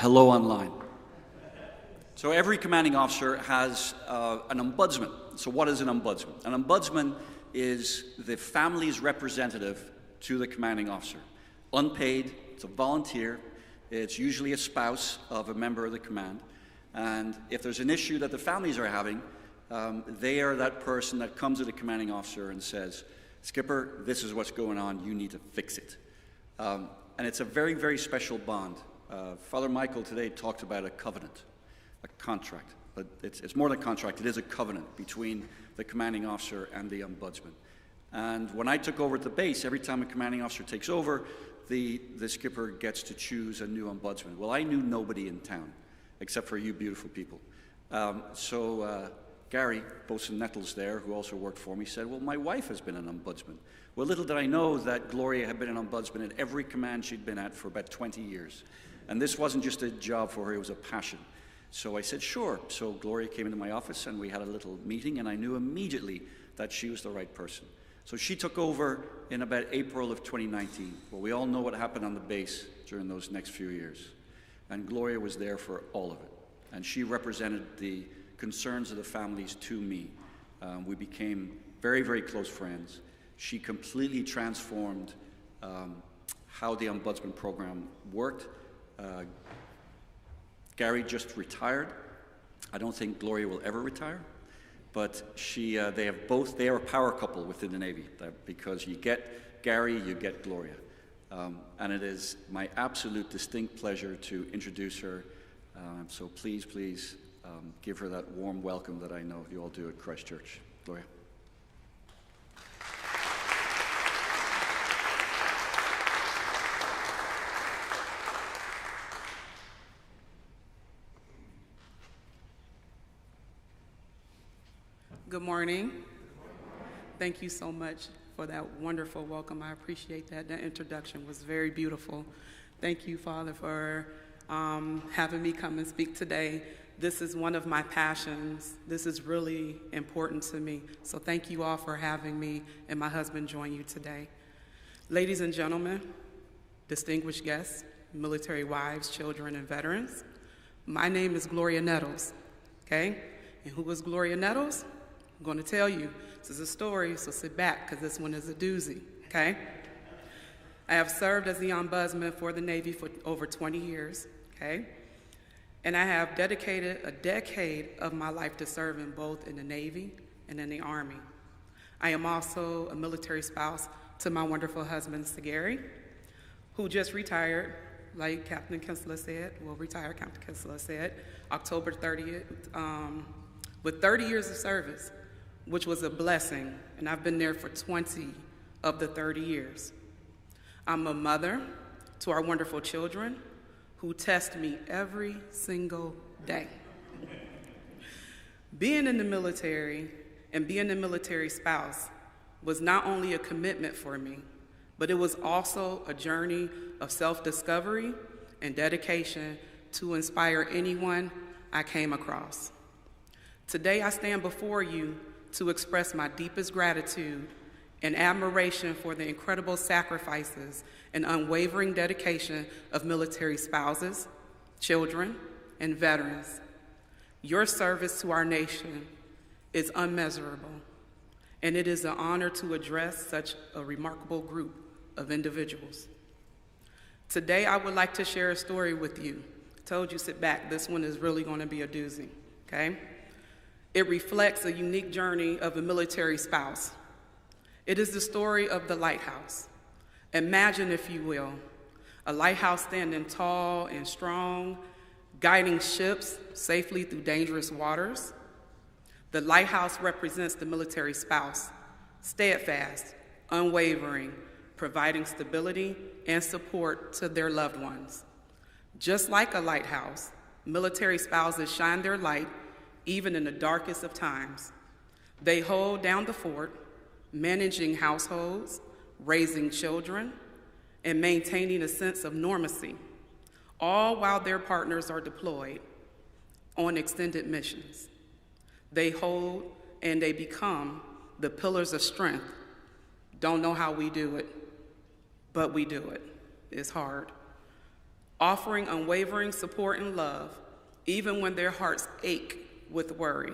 Hello online. So every commanding officer has an ombudsman. So what is an ombudsman? An ombudsman is the family's representative to the commanding officer. Unpaid, it's a volunteer, it's usually a spouse of a member of the command. And if there's an issue that the families are having, they are that person that comes to the commanding officer and says, Skipper, this is what's going on, you need to fix it. And it's a very, very special bond. Father Michael today talked about a covenant, a contract. But it's more than a contract, it is a covenant between the commanding officer and the ombudsman. And when I took over at the base, every time a commanding officer takes over, the skipper gets to choose a new ombudsman. Well, I knew nobody in town, except for you beautiful people. So Gary, Bosun Nettles there, who also worked for me, said, well, my wife has been an ombudsman. Well, little did I know that Gloria had been an ombudsman at every command she'd been at for about 20 years. And this wasn't just a job for her, it was a passion. So I said, sure. So Gloria came into my office and we had a little meeting, and I knew immediately that she was the right person. So she took over in about April of 2019. Well, we all know what happened on the base during those next few years. And Gloria was there for all of it. And she represented the concerns of the families to me. We became very, very close friends. She completely transformed how the Ombudsman program worked. Gary just retired. I don't think Gloria will ever retire, but they are a power couple within the Navy, because you get Gary, you get Gloria. And it is my absolute distinct pleasure to introduce her. So please, please give her that warm welcome that I know you all do at Christ Church. Gloria. Good morning. Thank you so much for that wonderful welcome. I appreciate that. That introduction was very beautiful. Thank you, Father, for having me come and speak today. This is one of my passions. This is really important to me. So thank you all for having me and my husband join you today. Ladies and gentlemen, distinguished guests, military wives, children, and veterans, my name is Gloria Nettles, okay? And who is Gloria Nettles? I'm going to tell you. This is a story, so sit back, because this one is a doozy, okay? I have served as the ombudsman for the Navy for over 20 years, okay? And I have dedicated a decade of my life to serving both in the Navy and in the Army. I am also a military spouse to my wonderful husband, Sagari, who just retired, like Captain Kinsler said, retired Captain Kinsler said, October 30th, with 30 years of service, which was a blessing, and I've been there for 20 of the 30 years. I'm a mother to our wonderful children who test me every single day. Being in the military and being a military spouse was not only a commitment for me, but it was also a journey of self-discovery and dedication to inspire anyone I came across. Today I stand before you to express my deepest gratitude and admiration for the incredible sacrifices and unwavering dedication of military spouses, children, and veterans. Your service to our nation is unmeasurable, and it is an honor to address such a remarkable group of individuals. Today, I would like to share a story with you. I told you, sit back, this one is really going to be a doozy, okay? It reflects a unique journey of a military spouse. It is the story of the lighthouse. Imagine, if you will, a lighthouse standing tall and strong, guiding ships safely through dangerous waters. The lighthouse represents the military spouse, steadfast, unwavering, providing stability and support to their loved ones. Just like a lighthouse, military spouses shine their light even in the darkest of times. They hold down the fort, managing households, raising children, and maintaining a sense of normalcy, all while their partners are deployed on extended missions. They hold and they become the pillars of strength. Don't know how we do it, but we do it. It's hard. offering unwavering support and love, even when their hearts ache with worry.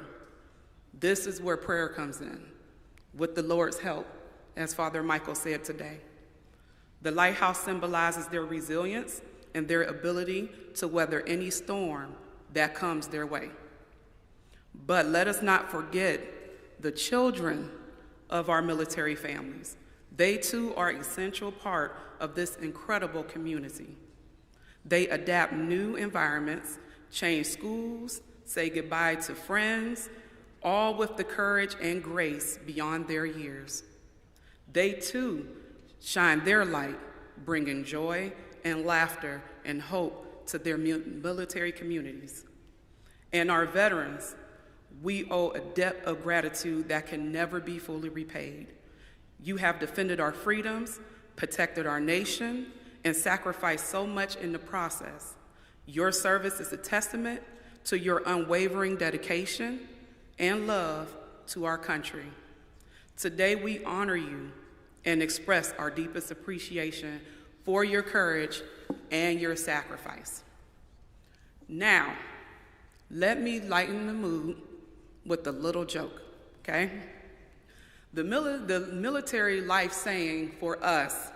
This is where prayer comes in, with the Lord's help, as Father Michael said today. The lighthouse symbolizes their resilience and their ability to weather any storm that comes their way. But let us not forget the children of our military families. They too are an essential part of this incredible community. They adapt new environments, change schools, say goodbye to friends, all with the courage and grace beyond their years. They too shine their light, bringing joy and laughter and hope to their military communities. And our veterans, we owe a debt of gratitude that can never be fully repaid. You have defended our freedoms, protected our nation, and sacrificed so much in the process. Your service is a testament to your unwavering dedication and love to our country. Today we honor you and express our deepest appreciation for your courage and your sacrifice. Now, let me lighten the mood with a little joke, okay? The military life saying for us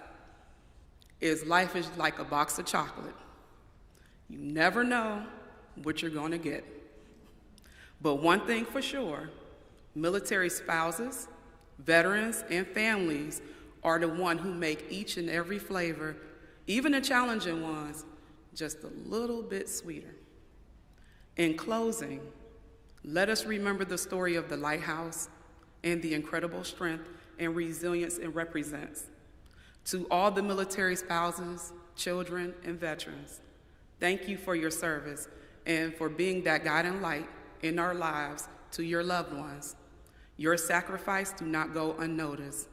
is life is like a box of chocolate. You never know what you're going to get. But one thing for sure, military spouses, veterans, and families are the one who make each and every flavor, even the challenging ones, just a little bit sweeter. In closing, let us remember the story of the lighthouse and the incredible strength and resilience it represents. To all the military spouses, children, and veterans, thank you for your service and for being that guiding light in our lives to your loved ones. Your sacrifice do not go unnoticed,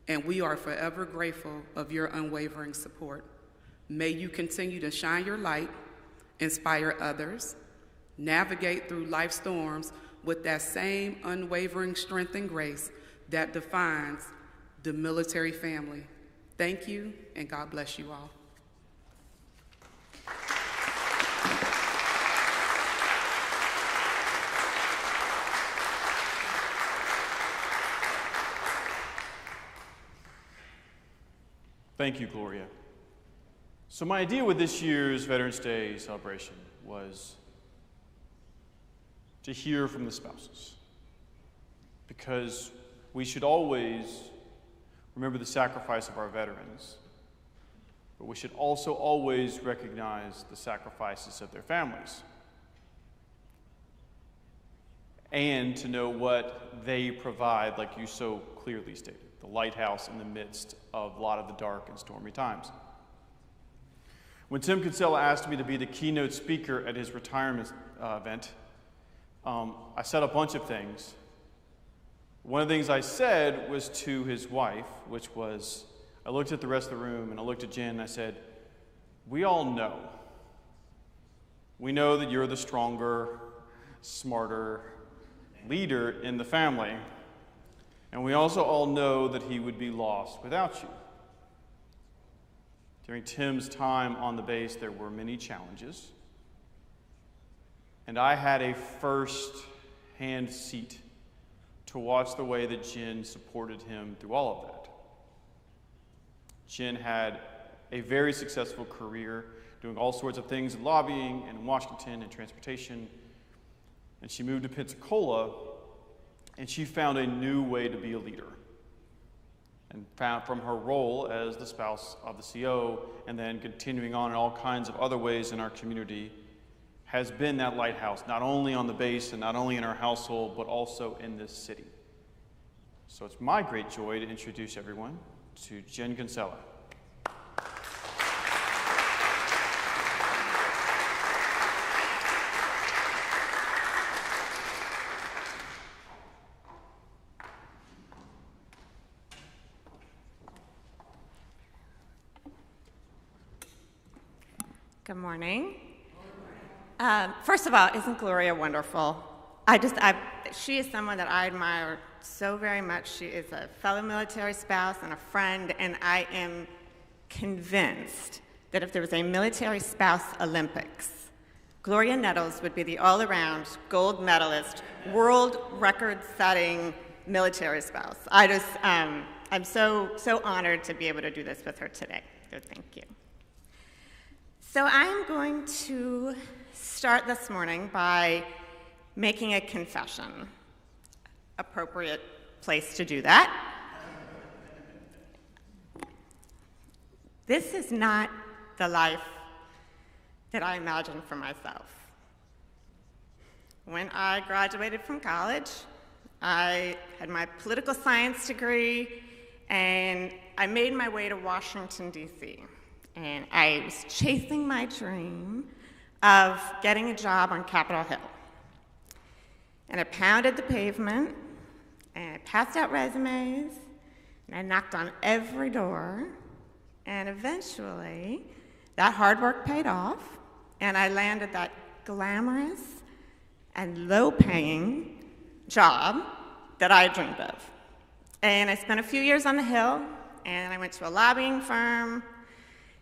and we are forever grateful of your unwavering support. May you continue to shine your light, inspire others, navigate through life storms with that same unwavering strength and grace that defines the military family. Thank you, and God bless you all. Thank you, Gloria. So my idea with this year's Veterans Day celebration was to hear from the spouses, because we should always remember the sacrifice of our veterans, but we should also always recognize the sacrifices of their families and to know what they provide, like you so clearly stated, the lighthouse in the midst of a lot of the dark and stormy times. When Tim Kinsella asked me to be the keynote speaker at his retirement event, I said a bunch of things. One of the things I said was to his wife, which was, I looked at the rest of the room and I looked at Jen and I said, we all know. We know that you're the stronger, smarter leader in the family. And we also all know that he would be lost without you. During Tim's time on the base, there were many challenges. And I had a first-hand seat to watch the way that Jen supported him through all of that. Jen had a very successful career doing all sorts of things in lobbying and in Washington and transportation. And she moved to Pensacola, and she found a new way to be a leader. And found from her role as the spouse of the CO, and then continuing on in all kinds of other ways in our community, has been that lighthouse, not only on the base and not only in our household, but also in this city. So it's my great joy to introduce everyone to Jen Kinsella. Good morning. First of all, isn't Gloria wonderful? She is someone that I admire so very much. She is a fellow military spouse and a friend, and I am convinced that if there was a military spouse Olympics, Gloria Nettles would be the all-around gold medalist, world record-setting military spouse. I'm so honored to be able to do this with her today. So thank you. So I'm going to start this morning by making a confession. Appropriate place to do that. This is not the life that I imagined for myself. When I graduated from college, I had my political science degree, and I made my way to Washington, D.C. And I was chasing my dream of getting a job on Capitol Hill. And I pounded the pavement, and I passed out resumes, and I knocked on every door, and eventually that hard work paid off, and I landed that glamorous and low-paying job that I dreamed of. And I spent a few years on the Hill, and I went to a lobbying firm,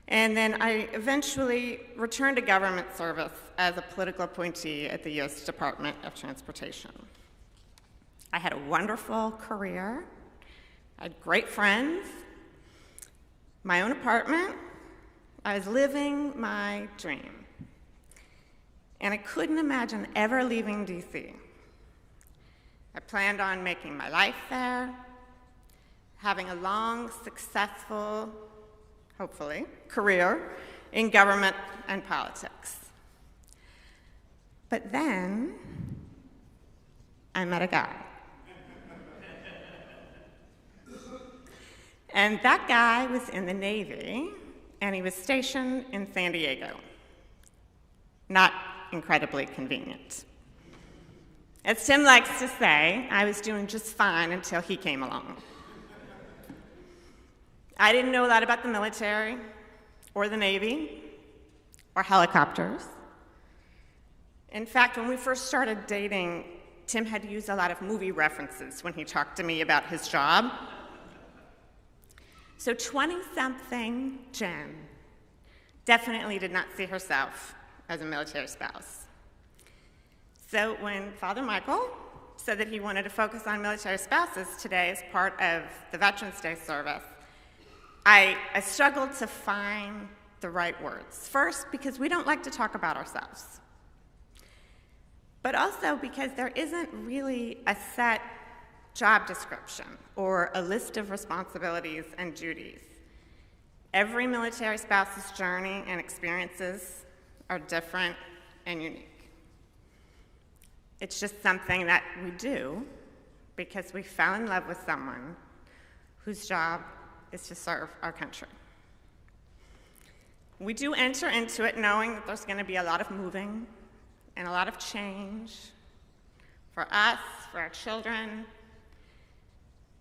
and then I eventually returned to government service as a political appointee at the U.S. Department of Transportation. I had a wonderful career. I had great friends, my own apartment. I was living my dream. And I couldn't imagine ever leaving D.C. I planned on making my life there, having a long, successful, hopefully, career in government and politics. But then, I met a guy. And that guy was in the Navy, and he was stationed in San Diego. Not incredibly convenient. As Tim likes to say, I was doing just fine until he came along. I didn't know a lot about the military, or the Navy, or helicopters. In fact, when we first started dating, Tim had used a lot of movie references when he talked to me about his job. So 20-something Jen definitely did not see herself as a military spouse. So when Father Michael said that he wanted to focus on military spouses today as part of the Veterans Day service, I struggled to find the right words. First, because we don't like to talk about ourselves. But also because there isn't really a set job description or a list of responsibilities and duties. Every military spouse's journey and experiences are different and unique. It's just something that we do because we fell in love with someone whose job is to serve our country. We do enter into it knowing that there's going to be a lot of moving and a lot of change for us, for our children,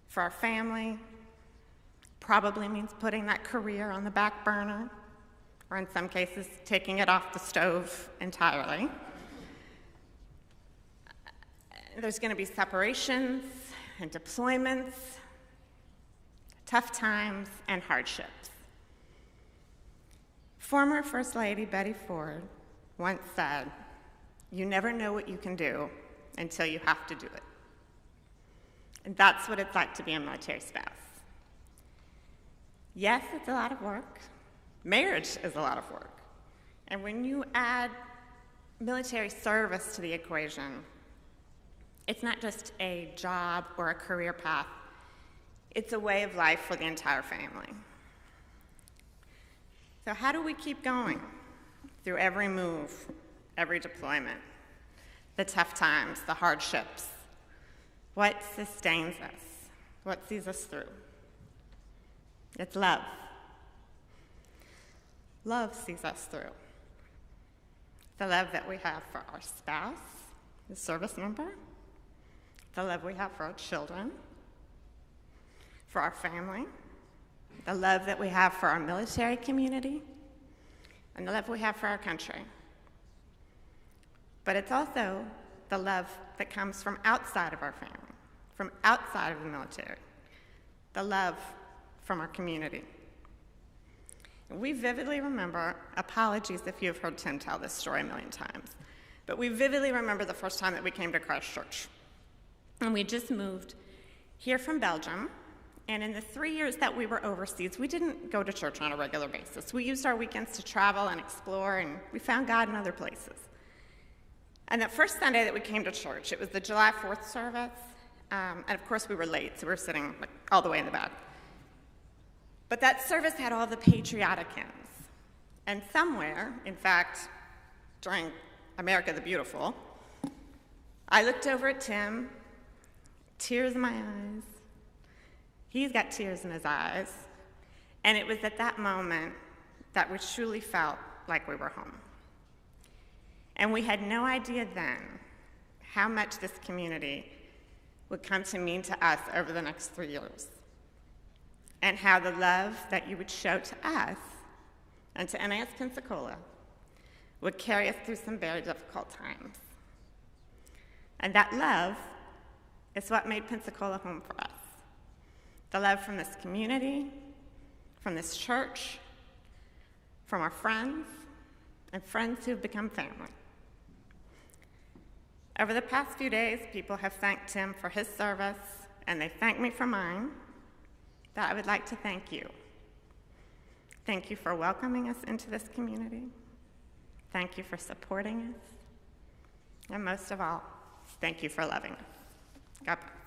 for our family. Probably means putting that career on the back burner, or in some cases, taking it off the stove entirely. There's going to be separations and deployments, tough times, and hardships. Former First Lady Betty Ford once said, "You never know what you can do until you have to do it." And that's what it's like to be a military spouse. Yes, it's a lot of work. Marriage is a lot of work. And when you add military service to the equation, it's not just a job or a career path. It's a way of life for the entire family. So how do we keep going through every move, every deployment, the tough times, the hardships? What sustains us? What sees us through? It's love. Love sees us through. The love that we have for our spouse, the service member, the love we have for our children, for our family, the love that we have for our military community, and the love we have for our country. But it's also the love that comes from outside of our family, from outside of the military, the love from our community. we vividly remember, apologies if you've heard Tim tell this story a million times, but we vividly remember the first time that we came to Christ Church. And we just moved here from Belgium, and in the 3 years that we were overseas, we didn't go to church on a regular basis. We used our weekends to travel and explore, and we found God in other places. And that first Sunday that we came to church, it was the July 4th service, and of course we were late, so we were sitting all the way in the back. But that service had all the patriotic hymns. And somewhere, in fact, during America the Beautiful, I looked over at Tim, tears in my eyes. He's got tears in his eyes. And it was at that moment that we truly felt like we were home. And we had no idea then how much this community would come to mean to us over the next 3 years, and how the love that you would show to us and to NAS Pensacola would carry us through some very difficult times. And that love is what made Pensacola home for us. The love from this community, from this church, from our friends, and friends who have become family. Over the past few days, people have thanked Tim for his service, and they thanked me for mine. But I would like to thank you. Thank you for welcoming us into this community. Thank you for supporting us. And most of all, thank you for loving us. God bless.